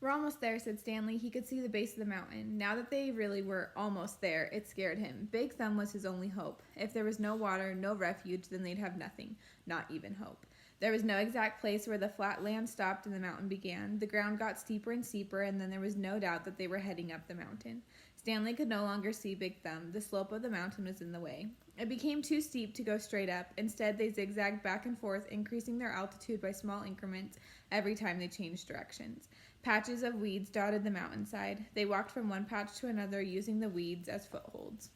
We're almost there, said Stanley. He could see the base of the mountain. Now that they really were almost there, it scared him. Big Thumb was his only hope. If there was no water, no refuge, then they'd have nothing. Not even hope. There was no exact place where the flat land stopped and the mountain began. The ground got steeper and steeper, and then there was no doubt that they were heading up the mountain. Stanley could no longer see Big Thumb. The slope of the mountain was in the way. It became too steep to go straight up. Instead, they zigzagged back and forth, increasing their altitude by small increments every time they changed directions. Patches of weeds dotted the mountainside. They walked from one patch to another, using the weeds as footholds.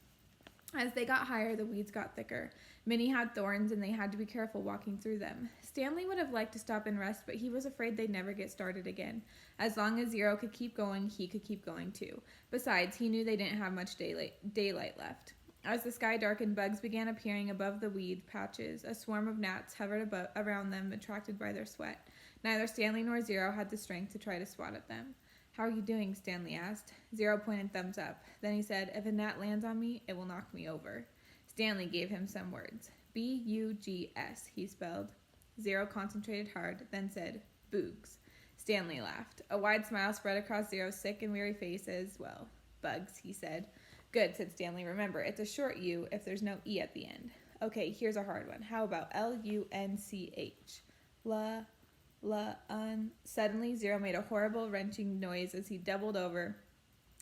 As they got higher, the weeds got thicker. Many had thorns, and they had to be careful walking through them. Stanley would have liked to stop and rest, but he was afraid they'd never get started again. As long as Zero could keep going, he could keep going too. Besides, he knew they didn't have much daylight left. As the sky darkened, bugs began appearing above the weed patches. A swarm of gnats hovered around them, attracted by their sweat. Neither Stanley nor Zero had the strength to try to swat at them. How are you doing? Stanley asked. Zero pointed thumbs up. Then he said, if a gnat lands on me, it will knock me over. Stanley gave him some words. B-U-G-S, he spelled. Zero concentrated hard, then said, boogs. Stanley laughed. A wide smile spread across Zero's sick and weary face as well. Bugs, he said. Good, said Stanley. Remember, it's a short U if there's no E at the end. Okay, here's a hard one. How about L-U-N-C-H? Suddenly, Zero made a horrible wrenching noise as he doubled over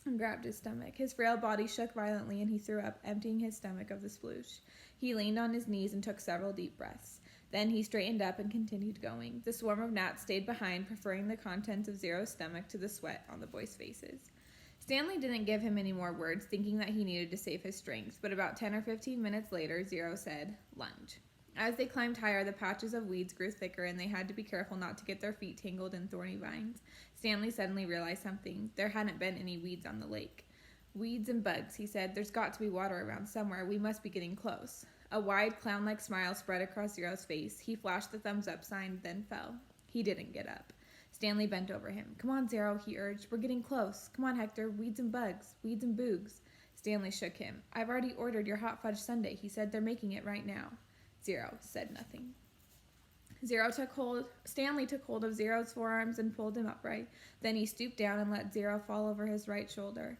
and grabbed his stomach. His frail body shook violently and he threw up, emptying his stomach of the sploosh. He leaned on his knees and took several deep breaths. Then he straightened up and continued going. The swarm of gnats stayed behind, preferring the contents of Zero's stomach to the sweat on the boys' faces. Stanley didn't give him any more words, thinking that he needed to save his strength, but about 10 or 15 minutes later, Zero said, lunge. As they climbed higher, the patches of weeds grew thicker, and they had to be careful not to get their feet tangled in thorny vines. Stanley suddenly realized something. There hadn't been any weeds on the lake. Weeds and bugs, he said. There's got to be water around somewhere. We must be getting close. A wide, clown-like smile spread across Zero's face. He flashed the thumbs-up sign, then fell. He didn't get up. Stanley bent over him. Come on, Zero, he urged. We're getting close. Come on, Hector. Weeds and bugs. Weeds and boogs. Stanley shook him. I've already ordered your hot fudge sundae, he said. They're making it right now. Zero said nothing. Stanley took hold of Zero's forearms and pulled him upright. Then he stooped down and let Zero fall over his right shoulder.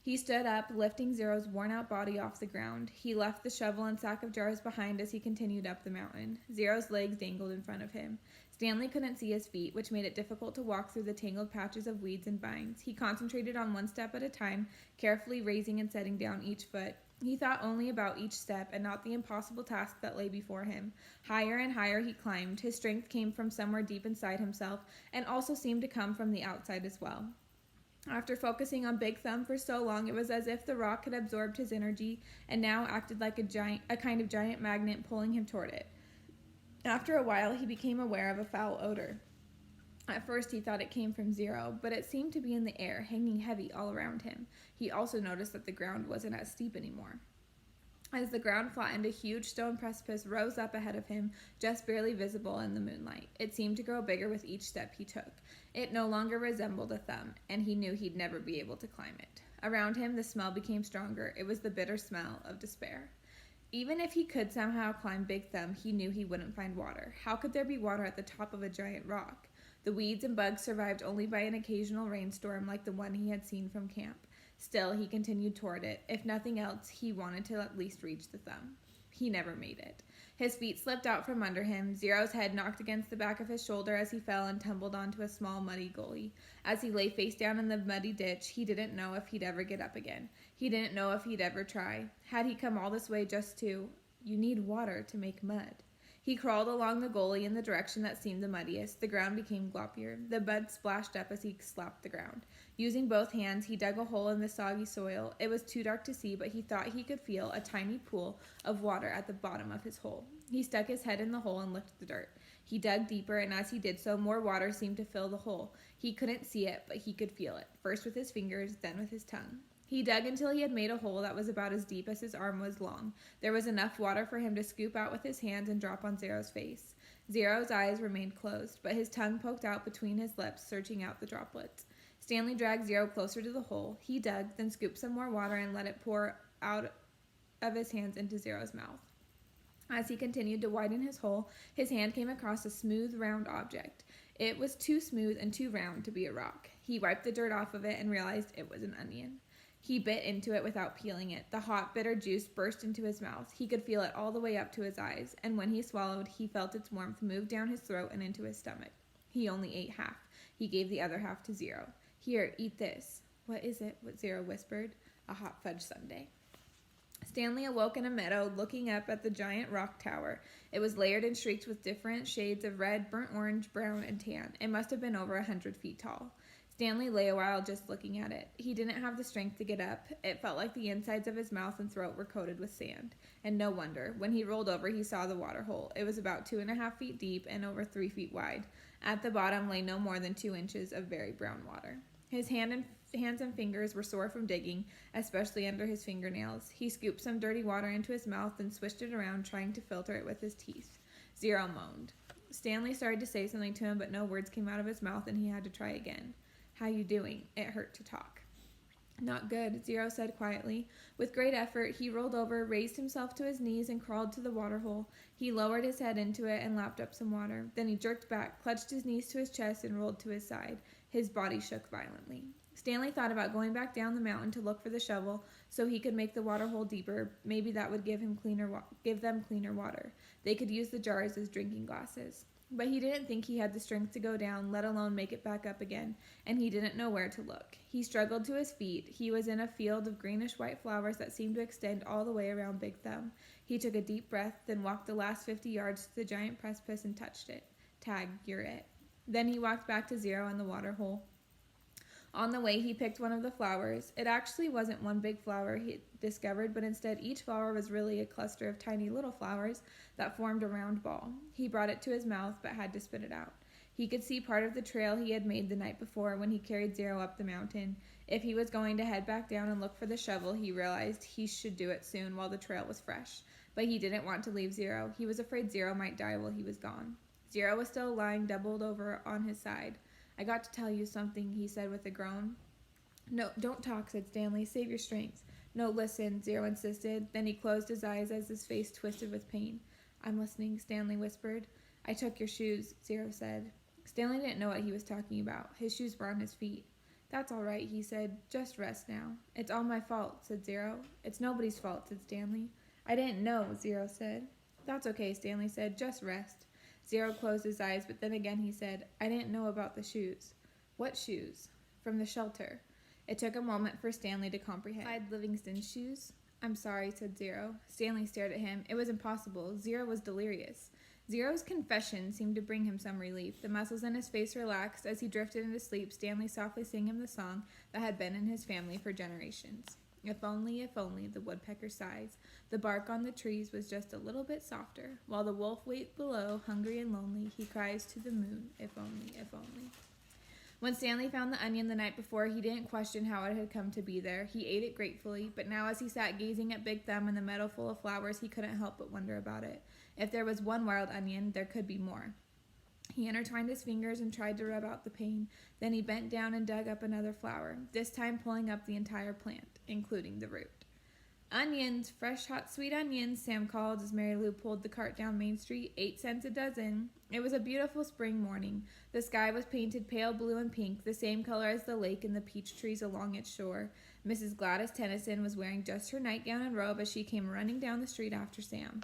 He stood up, lifting Zero's worn-out body off the ground. He left the shovel and sack of jars behind as he continued up the mountain. Zero's legs dangled in front of him. Stanley couldn't see his feet, which made it difficult to walk through the tangled patches of weeds and vines. He concentrated on one step at a time, carefully raising and setting down each foot. He thought only about each step and not the impossible task that lay before him. Higher and higher he climbed. His strength came from somewhere deep inside himself and also seemed to come from the outside as well. After focusing on Big Thumb for so long, it was as if the rock had absorbed his energy and now acted like a kind of giant magnet pulling him toward it. After a while, he became aware of a foul odor. At first, he thought it came from Zero, but it seemed to be in the air, hanging heavy all around him. He also noticed that the ground wasn't as steep anymore. As the ground flattened, a huge stone precipice rose up ahead of him, just barely visible in the moonlight. It seemed to grow bigger with each step he took. It no longer resembled a thumb, and he knew he'd never be able to climb it. Around him, the smell became stronger. It was the bitter smell of despair. Even if he could somehow climb Big Thumb, he knew he wouldn't find water. How could there be water at the top of a giant rock? The weeds and bugs survived only by an occasional rainstorm like the one he had seen from camp. Still, he continued toward it. If nothing else, he wanted to at least reach the thumb. He never made it. His feet slipped out from under him. Zero's head knocked against the back of his shoulder as he fell and tumbled onto a small, muddy gully. As he lay face down in the muddy ditch, he didn't know if he'd ever get up again. He didn't know if he'd ever try. Had he come all this way just to... You need water to make mud. He crawled along the gully in the direction that seemed the muddiest. The ground became gloppier. The mud splashed up as he slapped the ground. Using both hands, he dug a hole in the soggy soil. It was too dark to see, but he thought he could feel a tiny pool of water at the bottom of his hole. He stuck his head in the hole and lifted the dirt. He dug deeper, and as he did so, more water seemed to fill the hole. He couldn't see it, but he could feel it, first with his fingers, then with his tongue. He dug until he had made a hole that was about as deep as his arm was long. There was enough water for him to scoop out with his hands and drop on Zero's face. Zero's eyes remained closed, but his tongue poked out between his lips, searching out the droplets. Stanley dragged Zero closer to the hole. He dug, then scooped some more water and let it pour out of his hands into Zero's mouth. As he continued to widen his hole, his hand came across a smooth, round object. It was too smooth and too round to be a rock. He wiped the dirt off of it and realized it was an onion. He bit into it without peeling it. The hot, bitter juice burst into his mouth. He could feel it all the way up to his eyes, and when he swallowed, he felt its warmth move down his throat and into his stomach. He only ate half. He gave the other half to Zero. "Here, eat this." "What is it?" what Zero whispered. "A hot fudge sundae." Stanley awoke in a meadow, looking up at the giant rock tower. It was layered and streaked with different shades of red, burnt orange, brown, and tan. It must have been over 100 feet tall. Stanley lay a while just looking at it. He didn't have the strength to get up. It felt like the insides of his mouth and throat were coated with sand. And no wonder. When he rolled over, he saw the water hole. It was about 2.5 feet deep and over 3 feet wide. At the bottom lay no more than 2 inches of very brown water. His hands and fingers were sore from digging, especially under his fingernails. He scooped some dirty water into his mouth and swished it around, trying to filter it with his teeth. Zero moaned. Stanley started to say something to him, but no words came out of his mouth, and he had to try again. "How you doing?" It hurt to talk. "Not good," Zero said quietly. With great effort, he rolled over, raised himself to his knees, and crawled to the water hole. He lowered his head into it and lapped up some water. Then he jerked back, clutched his knees to his chest, and rolled to his side. His body shook violently. Stanley thought about going back down the mountain to look for the shovel so he could make the water hole deeper. Maybe that would give them cleaner water. They could use the jars as drinking glasses. But he didn't think he had the strength to go down, let alone make it back up again, and he didn't know where to look. He struggled to his feet. He was in a field of greenish-white flowers that seemed to extend all the way around Big Thumb. He took a deep breath, then walked the last 50 yards to the giant precipice and touched it. "Tag, you're it." Then he walked back to Zero in the water hole. On the way, he picked one of the flowers. It actually wasn't one big flower, he discovered, but instead each flower was really a cluster of tiny little flowers that formed a round ball. He brought it to his mouth, but had to spit it out. He could see part of the trail he had made the night before when he carried Zero up the mountain. If he was going to head back down and look for the shovel, he realized he should do it soon while the trail was fresh. But he didn't want to leave Zero. He was afraid Zero might die while he was gone. Zero was still lying doubled over on his side. "I got to tell you something," he said with a groan. "No, don't talk," said Stanley. "Save your strength." "No, listen," Zero insisted. Then he closed his eyes as his face twisted with pain. "I'm listening," Stanley whispered. "I took your shoes," Zero said. Stanley didn't know what he was talking about. His shoes were on his feet. "That's all right," he said. "Just rest now." "It's all my fault," said Zero. "It's nobody's fault," said Stanley. "I didn't know," Zero said. "That's okay," Stanley said. "Just rest." Zero closed his eyes, but then again he said, "I didn't know about the shoes." "What shoes?" "From the shelter." It took a moment for Stanley to comprehend. "Clyde Livingston's shoes?" "I'm sorry," said Zero. Stanley stared at him. It was impossible. Zero was delirious. Zero's confession seemed to bring him some relief. The muscles in his face relaxed. As he drifted into sleep, Stanley softly sang him the song that had been in his family for generations. If only, the woodpecker sighs. The bark on the trees was just a little bit softer. While the wolf waits below, hungry and lonely, he cries to the moon, if only, if only. When Stanley found the onion the night before, he didn't question how it had come to be there. He ate it gratefully, but now as he sat gazing at Big Thumb and the meadow full of flowers, he couldn't help but wonder about it. If there was one wild onion, there could be more. He intertwined his fingers and tried to rub out the pain. Then he bent down and dug up another flower, this time pulling up the entire plant, including the root. "Onions, fresh, hot, sweet onions," Sam called as Mary Lou pulled the cart down Main Street. 8 cents a dozen. It was a beautiful spring morning. The sky was painted pale blue and pink, the same color as the lake and the peach trees along its shore. Mrs. Gladys Tennyson was wearing just her nightgown and robe as she came running down the street after Sam.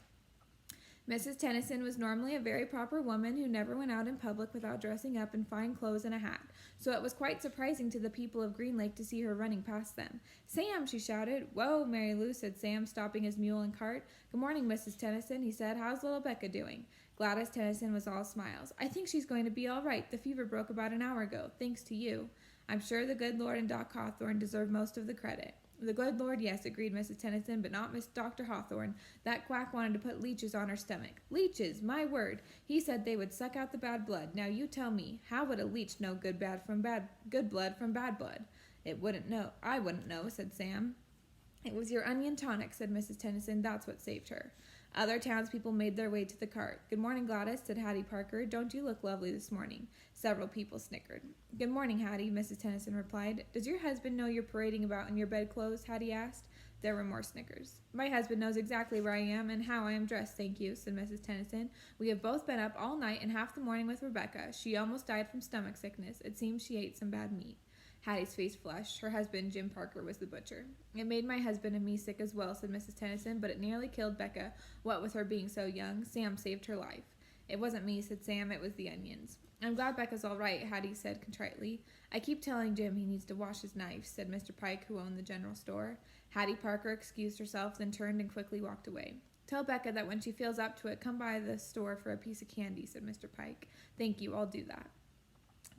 Mrs. Tennyson was normally a very proper woman who never went out in public without dressing up in fine clothes and a hat, so it was quite surprising to the people of Green Lake to see her running past them. "Sam!" she shouted. "Whoa, Mary Lou," said Sam, stopping his mule and cart. "Good morning, Mrs. Tennyson," he said. "How's little Becca doing?" Gladys Tennyson was all smiles. "I think she's going to be all right. The fever broke about an hour ago, thanks to you." "I'm sure the good Lord and Doc Hawthorne deserve most of the credit." "The good Lord, yes," agreed Mrs. Tennyson, "but not Miss Dr. Hawthorne. That quack wanted to put leeches on her stomach." "Leeches! My word! He said they would suck out the bad blood. Now you tell me, how would a leech know good blood from bad blood?" I wouldn't know," said Sam. "It was your onion tonic," said Mrs. Tennyson. "That's what saved her." Other townspeople made their way to the cart. "Good morning, Gladys," said Hattie Parker. "Don't you look lovely this morning?" Several people snickered. "Good morning, Hattie," Mrs. Tennyson replied. "Does your husband know you're parading about in your bedclothes?" Hattie asked. There were more snickers. "My husband knows exactly where I am and how I am dressed, thank you," said Mrs. Tennyson. "We have both been up all night and half the morning with Rebecca. She almost died from stomach sickness. It seems she ate some bad meat." Hattie's face flushed. Her husband, Jim Parker, was the butcher. "It made my husband and me sick as well," said Mrs. Tennyson, "but it nearly killed Becca. What with her being so young, Sam saved her life." "It wasn't me," said Sam. "It was the onions." "I'm glad Becca's all right," Hattie said contritely. "I keep telling Jim he needs to wash his knives," said Mr. Pike, who owned the general store. Hattie Parker excused herself, then turned and quickly walked away. "Tell Becca that when she feels up to it, come by the store for a piece of candy," said Mr. Pike. "Thank you, I'll do that."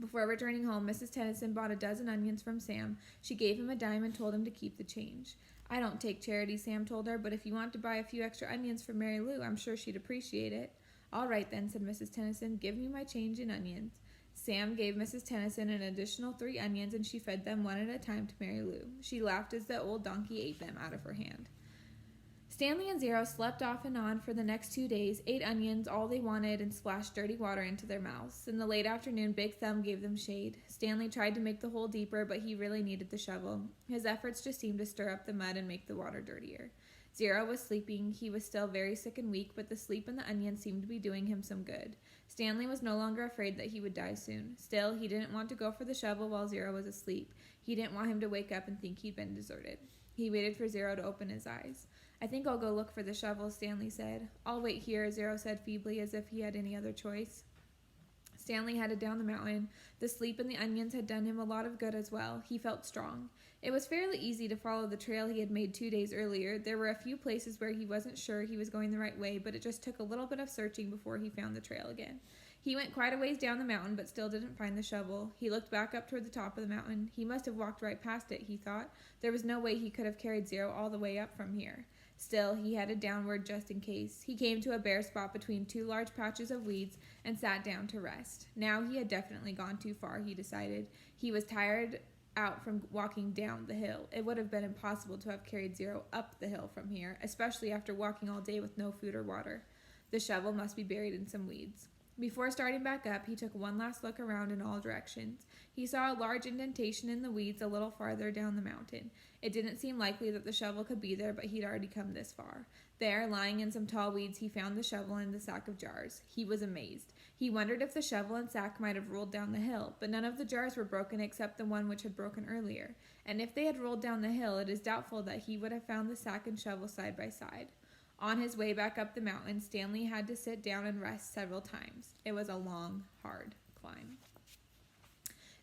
Before returning home, Mrs. Tennyson bought a dozen onions from Sam. She gave him a dime and told him to keep the change. "I don't take charity," Sam told her, "but if you want to buy a few extra onions for Mary Lou, I'm sure she'd appreciate it." "All right then," said Mrs. Tennyson. "Give me my change in onions." Sam gave Mrs. Tennyson an additional 3 onions, and she fed them one at a time to Mary Lou. She laughed as the old donkey ate them out of her hand. Stanley and Zero slept off and on for the next 2 days, ate onions all they wanted, and splashed dirty water into their mouths. In the late afternoon, Big Thumb gave them shade. Stanley tried to make the hole deeper, but he really needed the shovel. His efforts just seemed to stir up the mud and make the water dirtier. Zero was sleeping. He was still very sick and weak, but the sleep and the onions seemed to be doing him some good. Stanley was no longer afraid that he would die soon. Still, he didn't want to go for the shovel while Zero was asleep. He didn't want him to wake up and think he'd been deserted. He waited for Zero to open his eyes. "I think I'll go look for the shovel," Stanley said. "I'll wait here," Zero said feebly, as if he had any other choice. Stanley headed down the mountain. The sleep and the onions had done him a lot of good as well. He felt strong. It was fairly easy to follow the trail he had made 2 days earlier. There were a few places where he wasn't sure he was going the right way, but it just took a little bit of searching before he found the trail again. He went quite a ways down the mountain, but still didn't find the shovel. He looked back up toward the top of the mountain. He must have walked right past it, he thought. There was no way he could have carried Zero all the way up from here. Still, he headed downward just in case. He came to a bare spot between 2 large patches of weeds and sat down to rest. Now he had definitely gone too far, he decided. He was tired out from walking down the hill. It would have been impossible to have carried Zero up the hill from here, especially after walking all day with no food or water. The shovel must be buried in some weeds. Before starting back up, he took one last look around in all directions. He saw a large indentation in the weeds a little farther down the mountain. It didn't seem likely that the shovel could be there, but he'd already come this far. There, lying in some tall weeds, he found the shovel and the sack of jars. He was amazed. He wondered if the shovel and sack might have rolled down the hill, but none of the jars were broken except the one which had broken earlier. And if they had rolled down the hill, it is doubtful that he would have found the sack and shovel side by side. On his way back up the mountain, Stanley had to sit down and rest several times. It was a long, hard climb.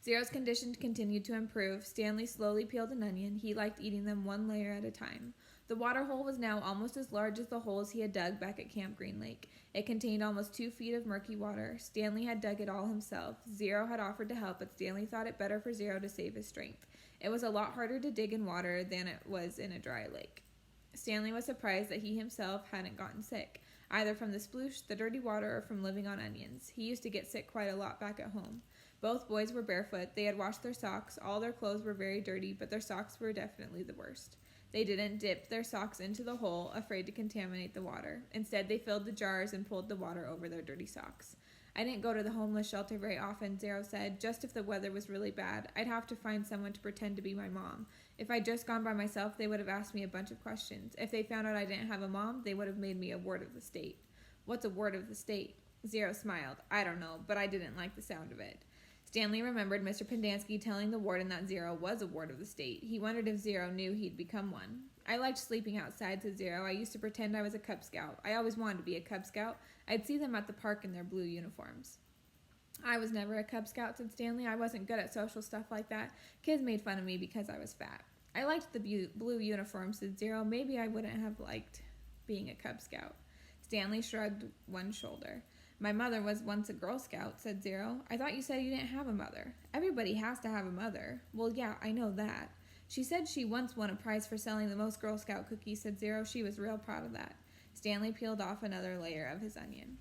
Zero's condition continued to improve. Stanley slowly peeled an onion. He liked eating them one layer at a time. The water hole was now almost as large as the holes he had dug back at Camp Green Lake. It contained almost 2 feet of murky water. Stanley had dug it all himself. Zero had offered to help, but Stanley thought it better for Zero to save his strength. It was a lot harder to dig in water than it was in a dry lake. Stanley was surprised that he himself hadn't gotten sick, either from the sploosh, the dirty water, or from living on onions. He used to get sick quite a lot back at home. Both boys were barefoot. They had washed their socks. All their clothes were very dirty, but their socks were definitely the worst. They didn't dip their socks into the hole, afraid to contaminate the water. Instead, they filled the jars and pulled the water over their dirty socks. "I didn't go to the homeless shelter very often," Zero said. "Just if the weather was really bad. I'd have to find someone to pretend to be my mom. If I'd just gone by myself, they would have asked me a bunch of questions. If they found out I didn't have a mom, they would have made me a ward of the state." "What's a ward of the state?" Zero smiled. "I don't know, but I didn't like the sound of it." Stanley remembered Mr. Pendanski telling the warden that Zero was a ward of the state. He wondered if Zero knew he'd become one. "I liked sleeping outside," said Zero. "I used to pretend I was a Cub Scout. I always wanted to be a Cub Scout. I'd see them at the park in their blue uniforms." "I was never a Cub Scout," said Stanley. "I wasn't good at social stuff like that. Kids made fun of me because I was fat." "I liked the blue uniform," said Zero. "Maybe I wouldn't have liked being a Cub Scout." Stanley shrugged one shoulder. "My mother was once a Girl Scout," said Zero. "I thought you said you didn't have a mother." "Everybody has to have a mother." "Well, yeah, I know that." "She said she once won a prize for selling the most Girl Scout cookies," said Zero. "She was real proud of that." Stanley peeled off another layer of his onion.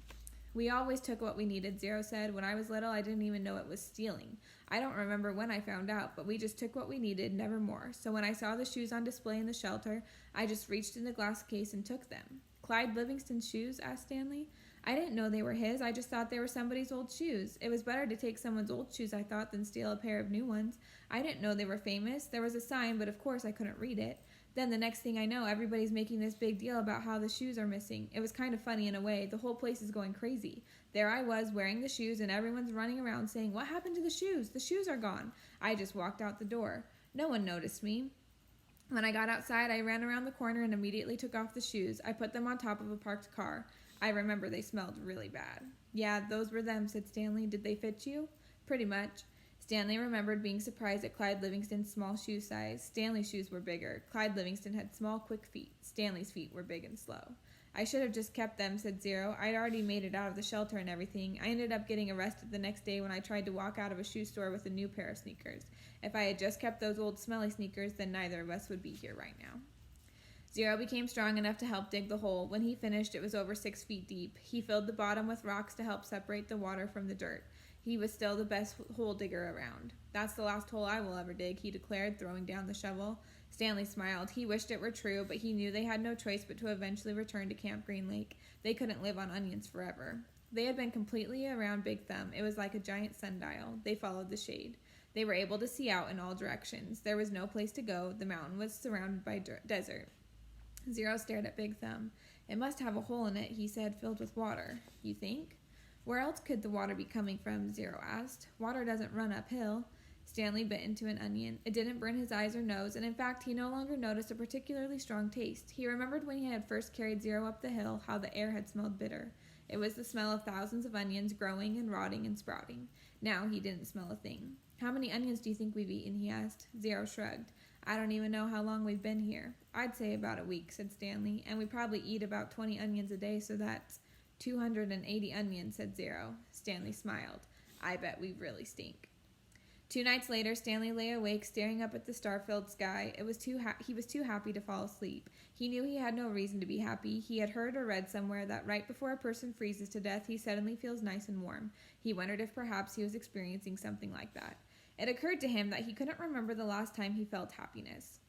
"We always took what we needed," Zero said. "When I was little, I didn't even know it was stealing. I don't remember when I found out, but we just took what we needed, never more. So when I saw the shoes on display in the shelter, I just reached in the glass case and took them." "Clyde Livingston's shoes?" asked Stanley. "I didn't know they were his. I just thought they were somebody's old shoes. It was better to take someone's old shoes, I thought, than steal a pair of new ones. I didn't know they were famous. There was a sign, but of course I couldn't read it." Then the next thing I know, everybody's making this big deal about how the shoes are missing. It was kind of funny in a way. The whole place is going crazy. There I was, wearing the shoes, and everyone's running around saying, "What happened to the shoes? The shoes are gone." I just walked out the door. No one noticed me. When I got outside, I ran around the corner and immediately took off the shoes. I put them on top of a parked car. I remember they smelled really bad. "Yeah, those were them," said Stanley. "Did they fit you?" "Pretty much." Stanley remembered being surprised at Clyde Livingston's small shoe size. Stanley's shoes were bigger. Clyde Livingston had small, quick feet. Stanley's feet were big and slow. "I should have just kept them," said Zero. "I'd already made it out of the shelter and everything. I ended up getting arrested the next day when I tried to walk out of a shoe store with a new pair of sneakers. If I had just kept those old smelly sneakers, then neither of us would be here right now." Zero became strong enough to help dig the hole. When he finished, it was over 6 feet deep. He filled the bottom with rocks to help separate the water from the dirt. He was still the best hole digger around. "That's the last hole I will ever dig," he declared, throwing down the shovel. Stanley smiled. He wished it were true, but he knew they had no choice but to eventually return to Camp Green Lake. They couldn't live on onions forever. They had been completely around Big Thumb. It was like a giant sundial. They followed the shade. They were able to see out in all directions. There was no place to go. The mountain was surrounded by desert. Zero stared at Big Thumb. "It must have a hole in it," he said, "filled with water." "You think?" "Where else could the water be coming from?" Zero asked. "Water doesn't run uphill." Stanley bit into an onion. It didn't burn his eyes or nose, and in fact, he no longer noticed a particularly strong taste. He remembered when he had first carried Zero up the hill how the air had smelled bitter. It was the smell of thousands of onions growing and rotting and sprouting. Now he didn't smell a thing. "How many onions do you think we've eaten?" he asked. Zero shrugged. "I don't even know how long we've been here." "I'd say about a week," said Stanley, "and we probably eat about 20 onions a day, so that's 280 onions," said Zero. Stanley smiled. "I bet we really stink." 2 nights later, Stanley lay awake, staring up at the star-filled sky. He was too happy to fall asleep. He knew he had no reason to be happy. He had heard or read somewhere that right before a person freezes to death, he suddenly feels nice and warm. He wondered if perhaps he was experiencing something like that. It occurred to him that he couldn't remember the last time he felt happiness.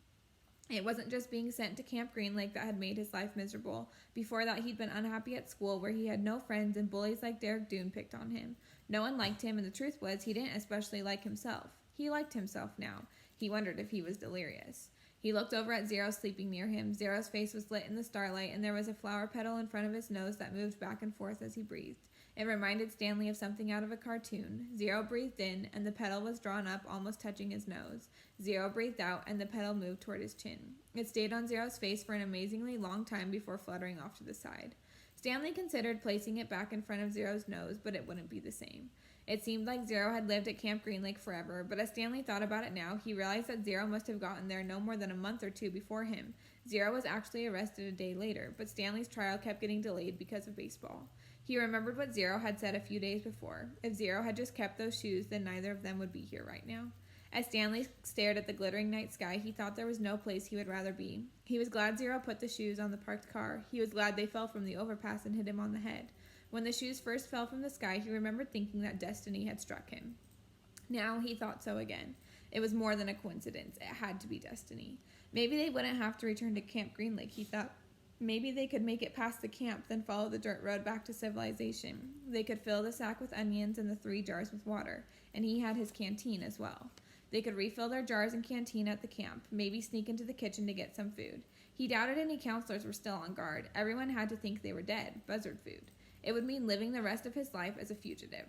It wasn't just being sent to Camp Green Lake that had made his life miserable. Before that, he'd been unhappy at school, where he had no friends and bullies like Derek Doone picked on him. No one liked him, and the truth was he didn't especially like himself. He liked himself now. He wondered if he was delirious. He looked over at Zero sleeping near him. Zero's face was lit in the starlight, and there was a flower petal in front of his nose that moved back and forth as he breathed. It reminded Stanley of something out of a cartoon. Zero breathed in, and the petal was drawn up, almost touching his nose. Zero breathed out, and the petal moved toward his chin. It stayed on Zero's face for an amazingly long time before fluttering off to the side. Stanley considered placing it back in front of Zero's nose, but it wouldn't be the same. It seemed like Zero had lived at Camp Green Lake forever, but as Stanley thought about it now, he realized that Zero must have gotten there no more than a month or 2 before him. Zero was actually arrested a day later, but Stanley's trial kept getting delayed because of baseball. He remembered what Zero had said a few days before. If Zero had just kept those shoes, then neither of them would be here right now. As Stanley stared at the glittering night sky, he thought there was no place he would rather be. He was glad Zero put the shoes on the parked car. He was glad they fell from the overpass and hit him on the head. When the shoes first fell from the sky, he remembered thinking that destiny had struck him. Now he thought so again. It was more than a coincidence. It had to be destiny. Maybe they wouldn't have to return to Camp Green Lake, he thought. Maybe they could make it past the camp, then follow the dirt road back to civilization. They could fill the sack with onions and the 3 jars with water, and he had his canteen as well. They could refill their jars and canteen at the camp, maybe sneak into the kitchen to get some food. He doubted any counselors were still on guard. Everyone had to think they were dead, buzzard food. It would mean living the rest of his life as a fugitive.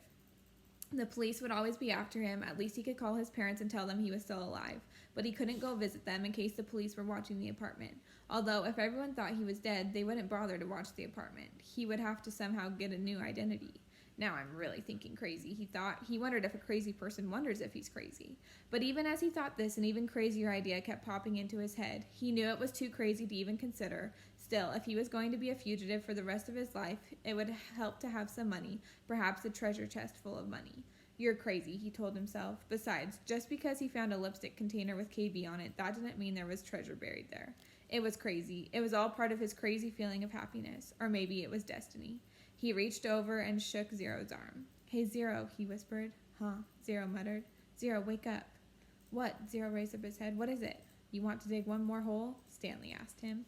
The police would always be after him. At least he could call his parents and tell them he was still alive. But he couldn't go visit them in case the police were watching the apartment. Although, if everyone thought he was dead, they wouldn't bother to watch the apartment. He would have to somehow get a new identity. Now I'm really thinking crazy, he thought. He wondered if a crazy person wonders if he's crazy. But even as he thought this, an even crazier idea kept popping into his head. He knew it was too crazy to even consider. Still, if he was going to be a fugitive for the rest of his life, it would help to have some money, perhaps a treasure chest full of money. You're crazy, he told himself. Besides, just because he found a lipstick container with KB on it, that didn't mean there was treasure buried there. It was crazy. It was all part of his crazy feeling of happiness. Or maybe it was destiny. He reached over and shook Zero's arm. "Hey, Zero," he whispered. "Huh," Zero muttered. "Zero, wake up." "What?" Zero raised up his head. "What is it?" "You want to dig one more hole?" Stanley asked him.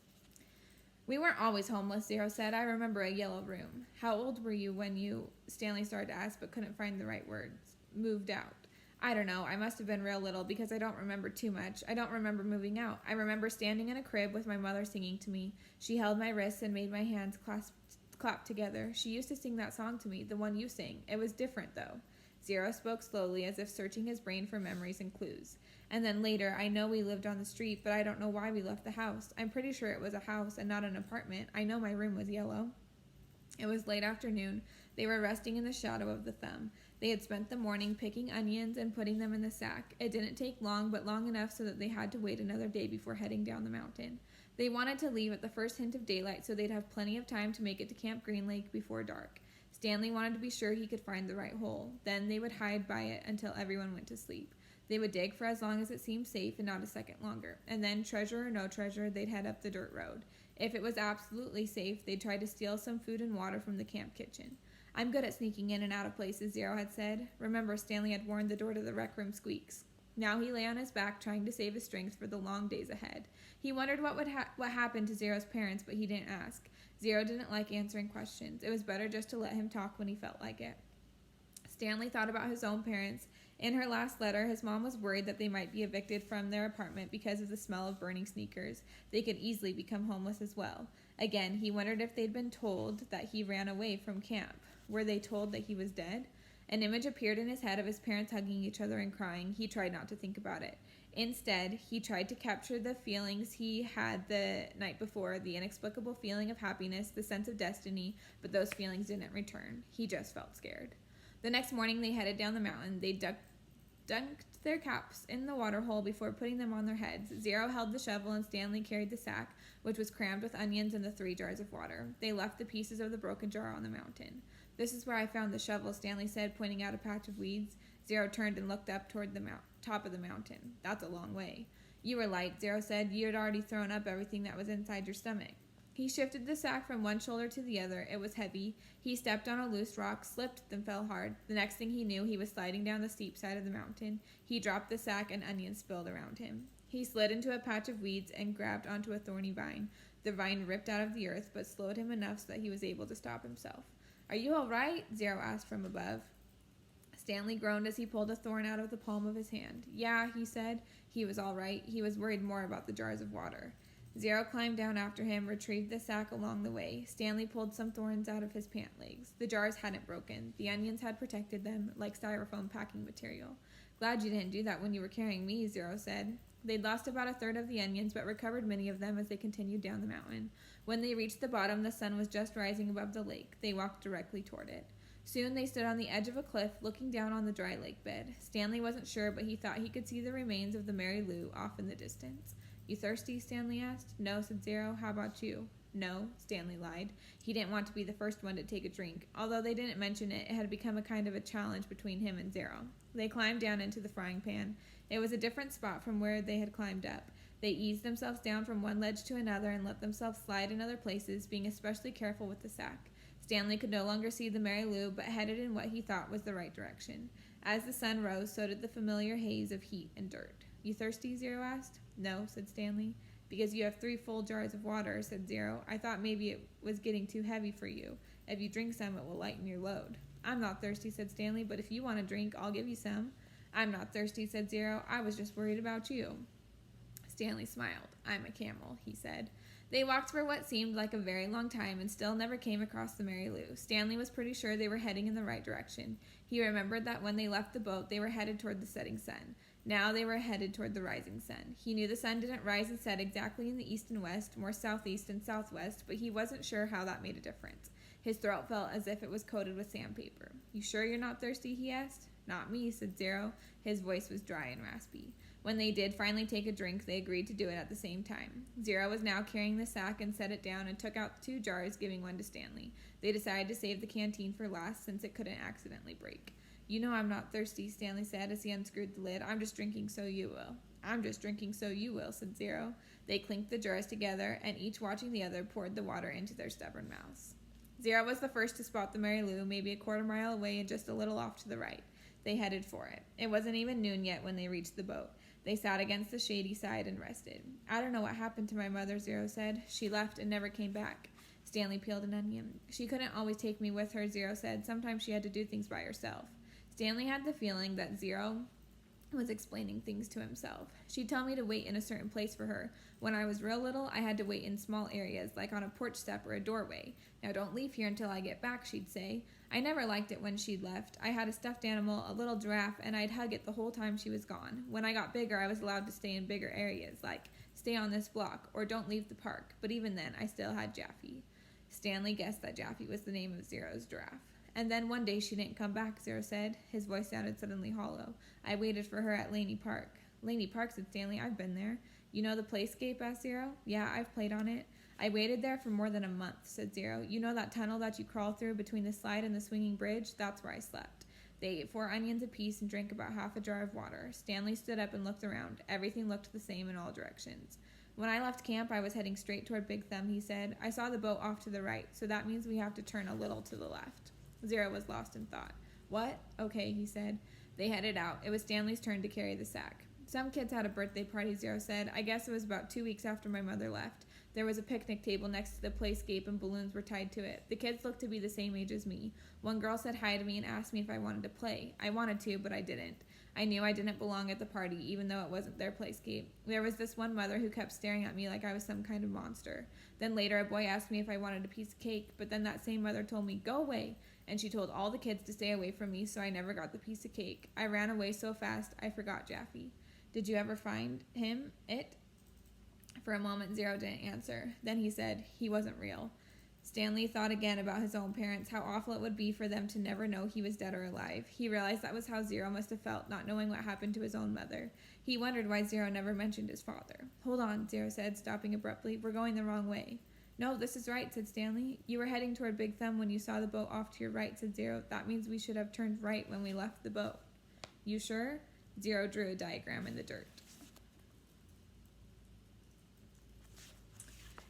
"We weren't always homeless," Zero said. "I remember a yellow room." "How old were you when you," Stanley started to ask but couldn't find the right words. "Moved out?" I don't know, I must have been real little because I don't remember too much. I don't remember moving out. I remember standing in a crib with my mother singing to me. She held my wrists and made my hands clap together. She used to sing that song to me, the one you sang. It was different, though. Zero spoke slowly, as if searching his brain for memories and clues. And then later, I know we lived on the street, but I don't know why we left the house. I'm pretty sure it was a house and not an apartment. I know my room was yellow. It was late afternoon. They were resting in the shadow of the thumb. They had spent the morning picking onions and putting them in the sack. It didn't take long, but long enough so that they had to wait another day before heading down the mountain. They wanted to leave at the first hint of daylight so they'd have plenty of time to make it to Camp Green Lake before dark. Stanley wanted to be sure he could find the right hole. Then they would hide by it until everyone went to sleep. They would dig for as long as it seemed safe and not a second longer. And then, treasure or no treasure, they'd head up the dirt road. If it was absolutely safe, they'd try to steal some food and water from the camp kitchen. I'm good at sneaking in and out of places, Zero had said. Remember, Stanley had warned the door to the rec room squeaks. Now he lay on his back, trying to save his strength for the long days ahead. He wondered what happened to Zero's parents, but he didn't ask. Zero didn't like answering questions. It was better just to let him talk when he felt like it. Stanley thought about his own parents. In her last letter, his mom was worried that they might be evicted from their apartment because of the smell of burning sneakers. They could easily become homeless as well. Again, he wondered if they'd been told that he ran away from camp. Were they told that he was dead? An image appeared in his head of his parents hugging each other and crying. He tried not to think about it. Instead, he tried to capture the feelings he had the night before, the inexplicable feeling of happiness, the sense of destiny, but those feelings didn't return. He just felt scared. The next morning, they headed down the mountain. They dunked their caps in the water hole before putting them on their heads. Zero held the shovel and Stanley carried the sack, which was crammed with onions and the 3 jars of water. They left the pieces of the broken jar on the mountain. This is where I found the shovel, Stanley said, pointing out a patch of weeds. Zero turned and looked up toward the top of the mountain. That's a long way. You were light, Zero said. You had already thrown up everything that was inside your stomach. He shifted the sack from one shoulder to the other. It was heavy. He stepped on a loose rock, slipped, then fell hard. The next thing he knew, he was sliding down the steep side of the mountain. He dropped the sack and onions spilled around him. He slid into a patch of weeds and grabbed onto a thorny vine. The vine ripped out of the earth, but slowed him enough so that he was able to stop himself. Are you all right? Zero asked from above. Stanley groaned as he pulled a thorn out of the palm of his hand. Yeah, he said. He was all right. He was worried more about the jars of water. Zero climbed down after him, retrieved the sack along the way. Stanley pulled some thorns out of his pant legs. The jars hadn't broken. The onions had protected them, like styrofoam packing material. Glad you didn't do that when you were carrying me, Zero said. They'd lost about a third of the onions, but recovered many of them as they continued down the mountain. When they reached the bottom, the sun was just rising above the lake. They walked directly toward it. Soon they stood on the edge of a cliff, looking down on the dry lake bed. Stanley wasn't sure, but he thought he could see the remains of the Mary Lou off in the distance. You thirsty? Stanley asked. No, said Zero. How about you? No, Stanley lied. He didn't want to be the first one to take a drink. Although they didn't mention it, it had become a kind of a challenge between him and Zero. They climbed down into the frying pan. It was a different spot from where they had climbed up. They eased themselves down from one ledge to another and let themselves slide in other places, being especially careful with the sack. Stanley could no longer see the Mary Lou, but headed in what he thought was the right direction. As the sun rose, so did the familiar haze of heat and dirt. You thirsty? Zero asked. No, said Stanley. Because you have 3 full jars of water, said Zero. I thought maybe it was getting too heavy for you. If you drink some, it will lighten your load. I'm not thirsty, said Stanley, but if you want a drink, I'll give you some. I'm not thirsty, said Zero. I was just worried about you. Stanley smiled. I'm a camel, he said. They walked for what seemed like a very long time and still never came across the Mary Lou. Stanley was pretty sure they were heading in the right direction. He remembered that when they left the boat, they were headed toward the setting sun. Now they were headed toward the rising sun. He knew the sun didn't rise and set exactly in the east and west, more southeast and southwest, but he wasn't sure how that made a difference. His throat felt as if it was coated with sandpaper. You sure you're not thirsty? He asked. Not me, said Zero. His voice was dry and raspy. When they did finally take a drink, they agreed to do it at the same time. Zero was now carrying the sack and set it down and took out the 2 jars, giving one to Stanley. They decided to save the canteen for last since it couldn't accidentally break. You know I'm not thirsty, Stanley said as he unscrewed the lid. I'm just drinking so you will. I'm just drinking so you will, said Zero. They clinked the jars together, and each watching the other poured the water into their stubborn mouths. Zero was the first to spot the Mary Lou, maybe a quarter-mile away and just a little off to the right. They headed for it. It wasn't even noon yet when they reached the boat. They sat against the shady side and rested. I don't know what happened to my mother, Zero said. She left and never came back. Stanley peeled an onion. She couldn't always take me with her, Zero said. Sometimes she had to do things by herself. Stanley had the feeling that Zero was explaining things to himself. She'd tell me to wait in a certain place for her. When I was real little, I had to wait in small areas, like on a porch step or a doorway. Now don't leave here until I get back, she'd say. I never liked it when she'd left. I had a stuffed animal, a little giraffe, and I'd hug it the whole time she was gone. When I got bigger, I was allowed to stay in bigger areas, like stay on this block or don't leave the park. But even then, I still had Jaffe. Stanley guessed that Jaffe was the name of Zero's giraffe. And then one day she didn't come back, Zero said. His voice sounded suddenly hollow. I waited for her at Laney Park. Laney Park, said Stanley. I've been there. You know the playscape, asked Zero. Yeah, I've played on it. I waited there for more than a month, said Zero. You know that tunnel that you crawl through between the slide and the swinging bridge? That's where I slept. They ate 4 onions apiece and drank about half a jar of water. Stanley stood up and looked around. Everything looked the same in all directions. When I left camp, I was heading straight toward Big Thumb, he said. I saw the boat off to the right, so that means we have to turn a little to the left. Zero was lost in thought. What? Okay, he said. They headed out. It was Stanley's turn to carry the sack. Some kids had a birthday party, Zero said. I guess it was about 2 weeks after my mother left. There was a picnic table next to the playscape and balloons were tied to it. The kids looked to be the same age as me. One girl said hi to me and asked me if I wanted to play. I wanted to, but I didn't. I knew I didn't belong at the party, even though it wasn't their playscape. There was this one mother who kept staring at me like I was some kind of monster. Then later, a boy asked me if I wanted a piece of cake, but then that same mother told me, go away, and she told all the kids to stay away from me, so I never got the piece of cake. I ran away so fast, I forgot Jaffe. Did you ever find him? For a moment, Zero didn't answer. Then he said, he wasn't real. Stanley thought again about his own parents, how awful it would be for them to never know he was dead or alive. He realized that was how Zero must have felt, not knowing what happened to his own mother. He wondered why Zero never mentioned his father. Hold on, Zero said, stopping abruptly. We're going the wrong way. No, this is right, said Stanley. You were heading toward Big Thumb when you saw the boat off to your right, said Zero. That means we should have turned right when we left the boat. You sure? Zero drew a diagram in the dirt.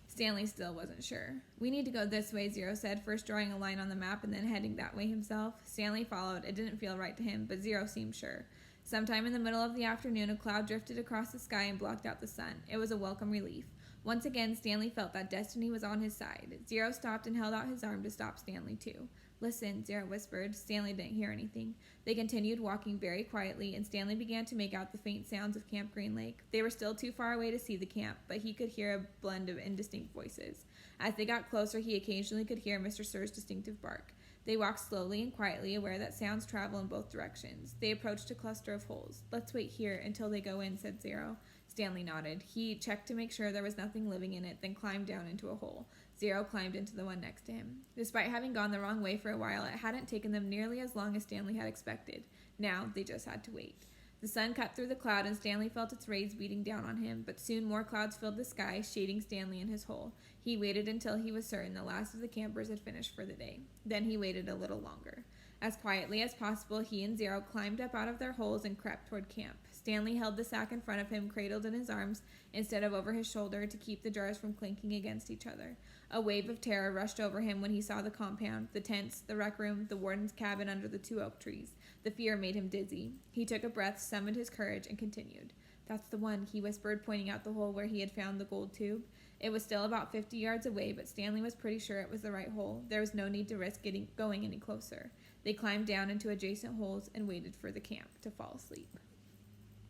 Stanley still wasn't sure. We need to go this way, Zero said, first drawing a line on the map and then heading that way himself. Stanley followed. It didn't feel right to him, but Zero seemed sure. Sometime in the middle of the afternoon, a cloud drifted across the sky and blocked out the sun. It was a welcome relief. Once again, Stanley felt that destiny was on his side. Zero stopped and held out his arm to stop Stanley, too. Listen, Zero whispered. Stanley didn't hear anything. They continued walking very quietly, and Stanley began to make out the faint sounds of Camp Green Lake. They were still too far away to see the camp, but he could hear a blend of indistinct voices. As they got closer, he occasionally could hear Mr. Sir's distinctive bark. They walked slowly and quietly, aware that sounds travel in both directions. They approached a cluster of holes. Let's wait here until they go in, said Zero. Stanley nodded. He checked to make sure there was nothing living in it, then climbed down into a hole. Zero climbed into the one next to him. Despite having gone the wrong way for a while, it hadn't taken them nearly as long as Stanley had expected. Now, they just had to wait. The sun cut through the cloud, and Stanley felt its rays beating down on him, but soon more clouds filled the sky, shading Stanley in his hole. He waited until he was certain the last of the campers had finished for the day. Then he waited a little longer. As quietly as possible, he and Zero climbed up out of their holes and crept toward camp. Stanley held the sack in front of him, cradled in his arms, instead of over his shoulder, to keep the jars from clinking against each other. A wave of terror rushed over him when he saw the compound, the tents, the rec room, the warden's cabin under the 2 oak trees. The fear made him dizzy. He took a breath, summoned his courage, and continued. That's the one, he whispered, pointing out the hole where he had found the gold tube. It was still about 50 yards away, but Stanley was pretty sure it was the right hole. There was no need to risk going any closer. They climbed down into adjacent holes and waited for the camp to fall asleep.